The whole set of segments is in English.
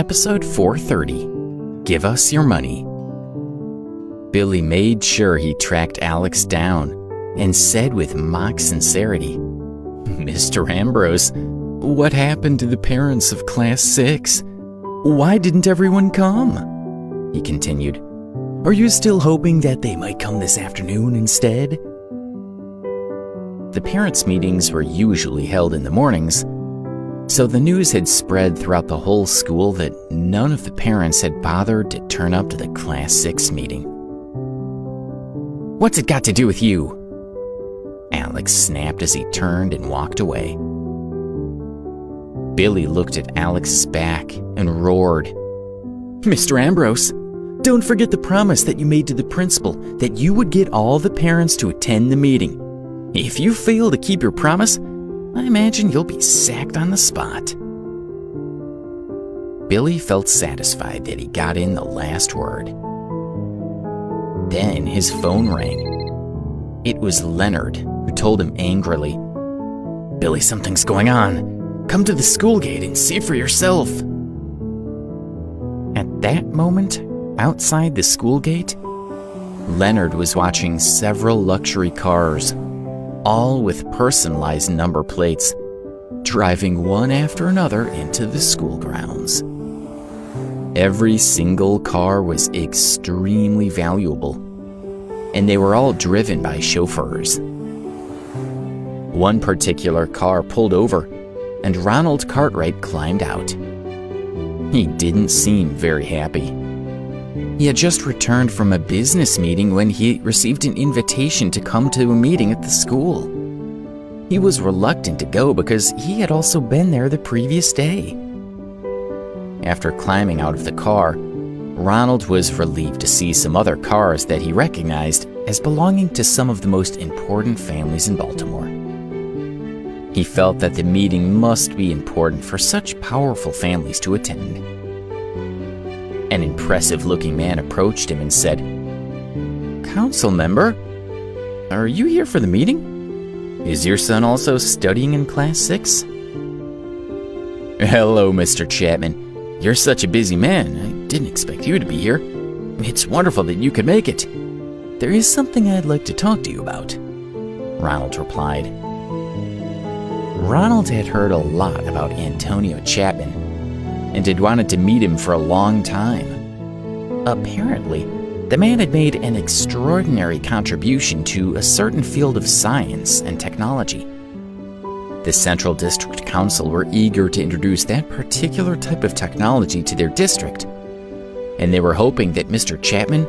Episode 430, Give Us Your Money. Billy made sure he tracked Alex down and said with mock sincerity, "Mr. Ambrose, what happened to the parents of Class 6? Why didn't everyone come?" He continued, "Are you still hoping that they might come this afternoon instead?" The parents' meetings were usually held in the mornings, so the news had spread throughout the whole school that none of the parents had bothered to turn up to the Class 6 meeting. "What's it got to do with you?" Alex snapped as he turned and walked away. Billy looked at Alex's back and roared, "Mr. Ambrose, don't forget the promise that you made to the principal that you would get all the parents to attend the meeting. If you fail to keep your promise, I imagine you'll be sacked on the spot." Billy felt satisfied that he got in the last word. Then his phone rang. It was Leonard, who told him angrily, "Billy, something's going on. Come to the school gate and see for yourself." At that moment, outside the school gate, Leonard was watching several luxury cars, all with personalized number plates, driving one after another into the school grounds. Every single car was extremely valuable, and they were all driven by chauffeurs. One particular car pulled over, and Ronald Cartwright climbed out. He didn't seem very happy. He had just returned from a business meeting when he received an invitation to come to a meeting at the school. He was reluctant to go because he had also been there the previous day. After climbing out of the car, Ronald was relieved to see some other cars that he recognized as belonging to some of the most important families in Baltimore. He felt that the meeting must be important for such powerful families to attend. An impressive-looking man approached him and said, "Council member, are you here for the meeting? Is your son also studying in Class 6? "Hello, Mr. Chapman. You're such a busy man. I didn't expect you to be here. It's wonderful that you could make it. There is something I'd like to talk to you about," Ronald replied. Ronald had heard a lot about Antonio Chapman and had wanted to meet him for a long time. Apparently, the man had made an extraordinary contribution to a certain field of science and technology. The Central District Council were eager to introduce that particular type of technology to their district, and they were hoping that Mr. Chapman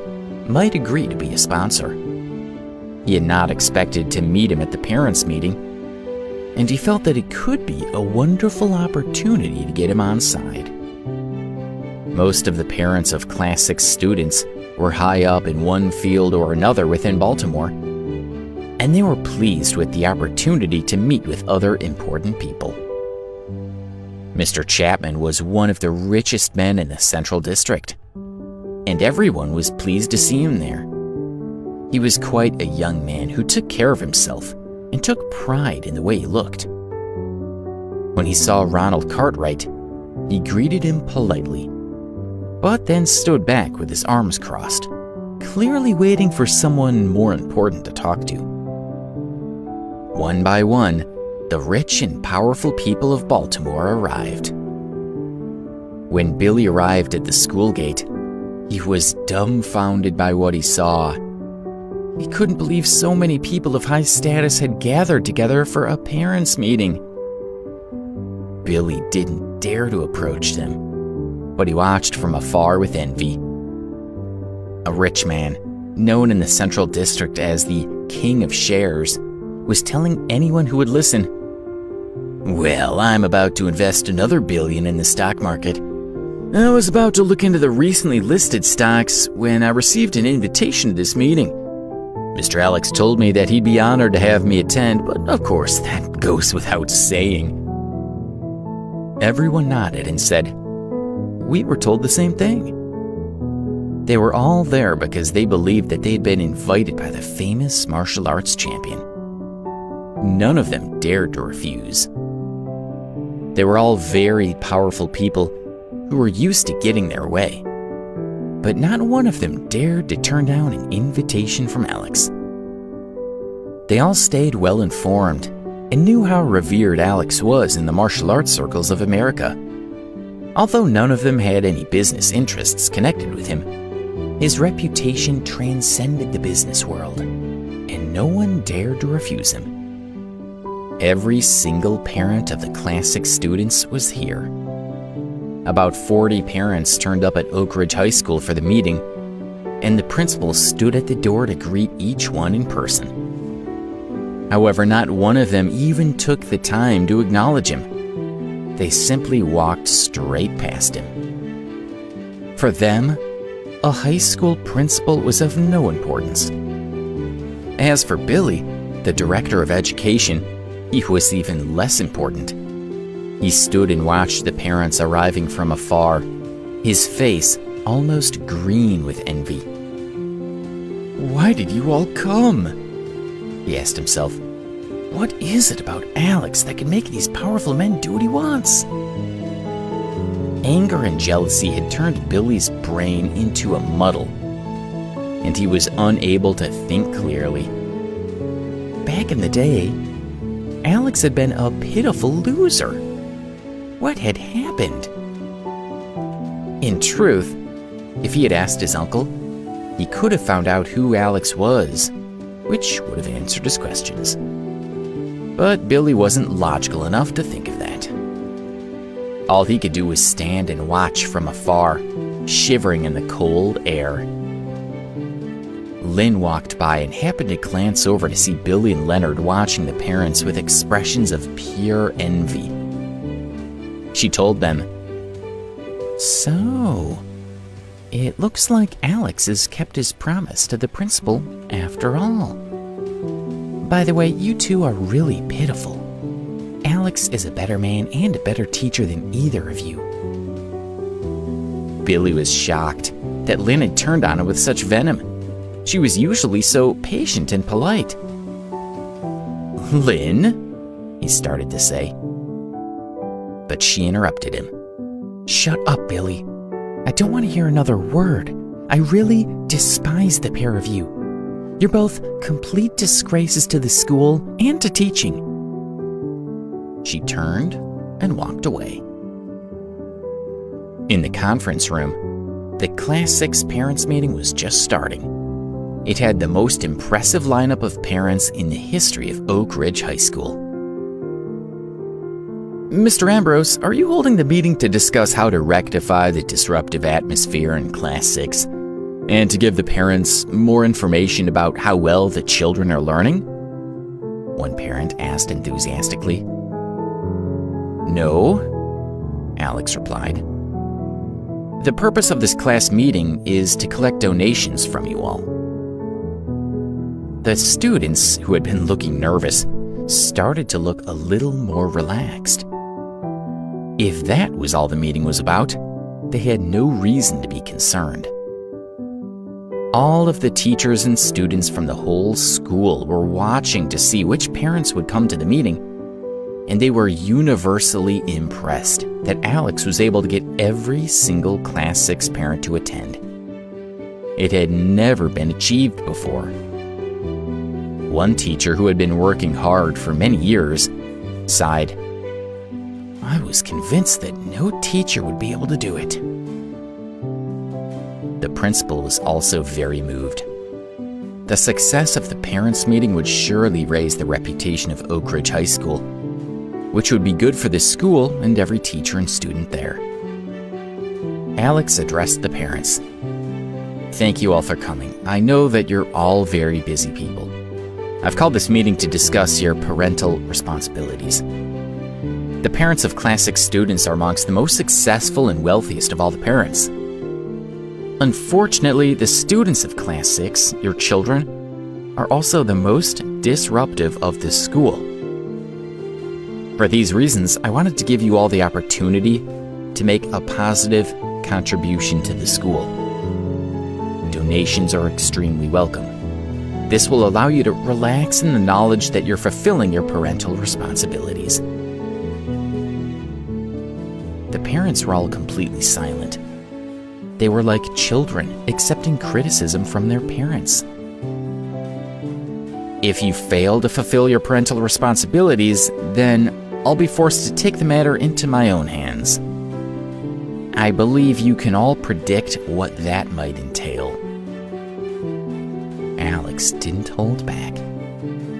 might agree to be a sponsor. He had not expected to meet him at the parents' meeting, and he felt that it could be a wonderful opportunity to get him on side. Most of the parents of Class 6 students were high up in one field or another within Baltimore, and they were pleased with the opportunity to meet with other important people. Mr. Chapman was one of the richest men in the Central District, and everyone was pleased to see him there. He was quite a young man who took care of himself and took pride in the way he looked. When he saw Ronald Cartwright, he greeted him politely, but then stood back with his arms crossed, clearly waiting for someone more important to talk to. One by one, the rich and powerful people of Baltimore arrived. When Billy arrived at the school gate, he was dumbfounded by what he saw. He couldn't believe so many people of high status had gathered together for a parents' meeting. Billy didn't dare to approach them, but he watched from afar with envy. A rich man, known in the Central District as the King of Shares, was telling anyone who would listen, "Well, I'm about to invest another $1 billion in the stock market. I was about to look into the recently listed stocks when I received an invitation to this meeting. Mr. Alex told me that he'd be honored to have me attend, but of course that goes without saying." Everyone nodded and said, "We were told the same thing." They were all there because they believed that they'd been invited by the famous martial arts champion. None of them dared to refuse. They were all very powerful people, who were used to getting their way. But not one of them dared to turn down an invitation from Alex. They all stayed well informed and knew how revered Alex was in the martial arts circles of America. Although none of them had any business interests connected with him, his reputation transcended the business world, and no one dared to refuse him. Every single parent of the Class 6 students was here. About 40 parents turned up at Oak Ridge High School for the meeting, and the principal stood at the door to greet each one in person. However, not one of them even took the time to acknowledge him. They simply walked straight past him. For them, a high school principal was of no importance. As for Billy, the director of education, he was even less important. He stood and watched the parents arriving from afar, his face almost green with envy. "Why did you all come?" he asked himself. "What is it about Alex that can make these powerful men do what he wants?" Anger and jealousy had turned Billy's brain into a muddle, and he was unable to think clearly. Back in the day, Alex had been a pitiful loser. What had happened? In truth, if he had asked his uncle, he could have found out who Alex was, which would have answered his questions. But Billy wasn't logical enough to think of that. All he could do was stand and watch from afar, shivering in the cold air. Lynn walked by and happened to glance over to see Billy and Leonard watching the parents with expressions of pure envy. She told them, "So, it looks like Alex has kept his promise to the principal after all. By the way, you two are really pitiful. Alex is a better man and a better teacher than either of you." Billy was shocked that Lynn had turned on him with such venom. She was usually so patient and polite. "Lynn?" he started to say. But she interrupted him. "Shut up, Billy. I don't want to hear another word. I really despise the pair of you. You're both complete disgraces to the school and to teaching." She turned and walked away. In the conference room, the Class 6 parents' meeting was just starting. It had the most impressive lineup of parents in the history of Oak Ridge High School. "Mr. Ambrose, are you holding the meeting to discuss how to rectify the disruptive atmosphere in Class 6 and to give the parents more information about how well the children are learning?" one parent asked enthusiastically. "No," Alex replied. "The purpose of this class meeting is to collect donations from you all." The students, who had been looking nervous, started to look a little more relaxed. If that was all the meeting was about, they had no reason to be concerned. All of the teachers and students from the whole school were watching to see which parents would come to the meeting, and they were universally impressed that Alex was able to get every single Class 6 parent to attend. It had never been achieved before. One teacher, who had been working hard for many years, sighed, "I was convinced that no teacher would be able to do it." The principal was also very moved. The success of the parents' meeting would surely raise the reputation of Oak Ridge High School, which would be good for the school and every teacher and student there. Alex addressed the parents. "Thank you all for coming. I know that you're all very busy people. I've called this meeting to discuss your parental responsibilities. The parents of Class 6 students are amongst the most successful and wealthiest of all the parents. Unfortunately, the students of Class 6, your children, are also the most disruptive of the school. For these reasons, I wanted to give you all the opportunity to make a positive contribution to the school. Donations are extremely welcome. This will allow you to relax in the knowledge that you're fulfilling your parental responsibilities." The parents were all completely silent. They were like children accepting criticism from their parents. If you fail to fulfill your parental responsibilities, then I'll be forced to take the matter into my own hands. I believe you can all predict what that might entail. Alex didn't hold back.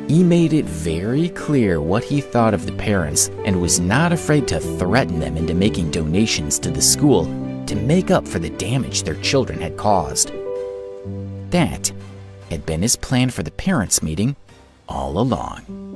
He made it very clear what he thought of the parents and was not afraid to threaten them into making donations to the school to make up for the damage their children had caused. That had been his plan for the parents' meeting all along.